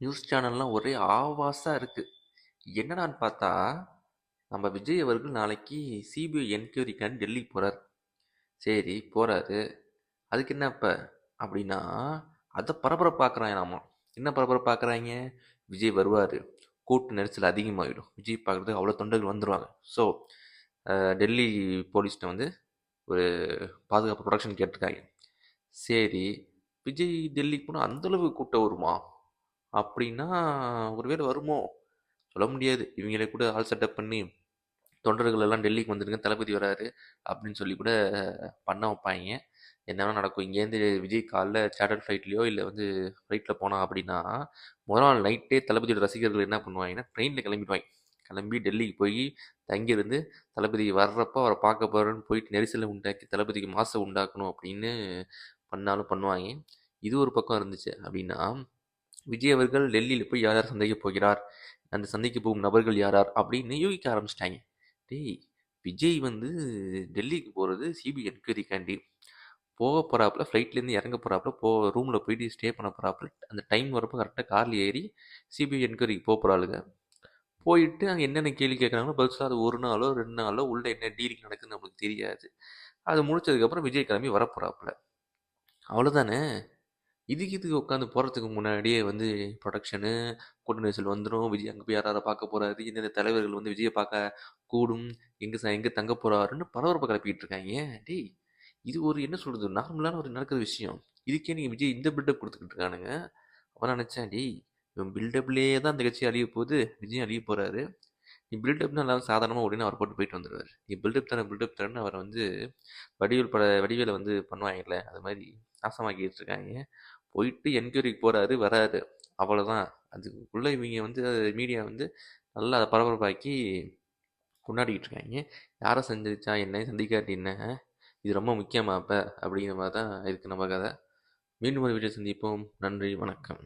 News சேனல்லாம் ஒரே ஆவாசா இருக்கு. என்னடான்னு பார்த்தா, நம்ம விஜய் அவர்கள் நாளைக்கு சிபிஐ என்கொயரிக்காண்டி டெல்லிக்கு போறாரு. சரி போறாரு. அதுக்கு என்ன இப்ப? அப்படின்னா, அத பரபரப்பாக்குறாங்களாமா. என்ன பரபரப்பாக்குறாங்க? விஜய் வருவாரு. கூட்ட நெரிசல் அதிகமாயிடும். விஜய் பார்க்கறதுக்கு அவ்வளோ தொண்டர்கள் வந்துருவாங்க. ஸோ, டெல்லி போலீஸ்ட்ட வந்து ஒரு பாதுகாப்பு ப்ரொடெக்ஷன் கேட்டிருக்காங்க. சரி, விஜய் டெல்லிக்கு போனா அந்த அளவு கூட்டம் வருமா? அப்படின்னா, ஒருவேளை வருமோ? சொல்ல முடியாது. இவங்களே கூட ஆள் செட்டப் பண்ணி, தொண்டர்கள் எல்லாம் டெல்லிக்கு வந்துருங்க, தளபதி வராரு அப்படின்னு சொல்லி கூட பண்ண வைப்பாங்க. என்ன வேணா நடக்கும். இங்கேருந்து விஜய் காலைல சேட்டர் ஃப்ளைட்லையோ இல்லை வந்து ஃப்ளைட்டில் போனா அப்படின்னா, முதல் நாள் நைட்டே தளபதியோட ரசிகர்கள் என்ன பண்ணுவாங்கன்னா, ட்ரெயினில் கிளம்பிடுவாங்க. கிளம்பி டெல்லிக்கு போய் தங்கியிருந்து தளபதி வர்றப்போ அவரை பார்க்க போகிறோன்னு போயிட்டு நெரிசலை உண்டாக்கி தளபதிக்கு மாசை உண்டாக்கணும் அப்படின்னு பண்ணாலும் பண்ணுவாங்க. இது ஒரு பக்கம் இருந்துச்சு அப்படின்னா, விஜய் அவர்கள் டெல்லியில் போய் யார் யார் சந்திக்க போகிறார், அந்த சந்திக்க போகும் நபர்கள் யார் யார் அப்படின்னு யூகிக்க ஆரம்பிச்சிட்டாங்க. டேய், விஜய் வந்து டெல்லிக்கு போகிறது சிபிஐ என்கொயரிக்காண்டி போக போகிறாப்புல, ஃப்ளைட்லேருந்து இறங்க போகிறாப்புல, ரூமில் போயிட்டு ஸ்டே பண்ண போகிறாப்புல. அந்த டைம் வரப்போ கரெக்டாக காரில் ஏறி சிபிஐ என்கொயரிக்கு போக போகிறாளுங்க. போயிட்டு அங்கே என்னென்ன கேள்வி கேட்குறாங்களோ பதில் சொல்ல, அது ஒரு நாளோ 2 நாளோ உள்ள என்ன டீலிங் நடக்குதுன்னு நம்மளுக்கு தெரியாது. அது முடிச்சதுக்கப்புறம் விஜய் கிளம்பி வரப்போகிறாப்புல. அவ்வளோதானே. இதுக்கு உட்காந்து போகிறதுக்கு முன்னாடியே வந்து ப்ரொடக்ஷனு, கூட்ட நெரிசல் வந்துடும், விஜய் அங்கே போய் யார் யாரை பார்க்க போகிறாரு, எந்தெந்த தலைவர்கள் வந்து விஜயை பார்க்க கூடும், எங்கே தங்க போகிறாருன்னு பரபரப்பை கிளப்பிட்டு இருக்காங்க. டேய், இது ஒரு என்ன சொல்கிறது, நார்மலான ஒரு நடக்கிற விஷயம். இதுக்கே நீங்கள் விஜய் இந்த பில்டப் கொடுத்துக்கிட்டு இருக்கானுங்க. அவன் நினச்சேன், டேய் இவன் பில்டப்லேயே தான் அந்த கட்சி அழிய போகுது, விஜய் அழிய போகிறாரு. நீ பில்டப்னா எல்லாம் சாதாரணமாக உடனே அவர் போட்டு போயிட்டு வந்துடுவார். நீ பில்டப் தரேன்னு அவரை வந்து வடிவேலை வந்து பண்ணுவாங்கல்ல, அது மாதிரி நாசமாக்கிட்டு இருக்காங்க. போயிட்டு என்கொயரிக்கு போகிறாரு வராரு, அவ்வளோதான். அதுக்குள்ளே இவங்க வந்து மீடியா வந்து நல்லா அதை பரபரப்பாக்கி கொண்டாடிக்கிட்டு இருக்காங்க. யாரை சந்திச்சா என்ன, சந்திக்காட்டி என்ன, இது ரொம்ப முக்கியமா அப்போ அப்படிங்கிற மாதிரி தான் இருக்குது நம்ம கதை. மீண்டும் ஒரு வீடியோ சந்திப்போம். நன்றி, வணக்கம்.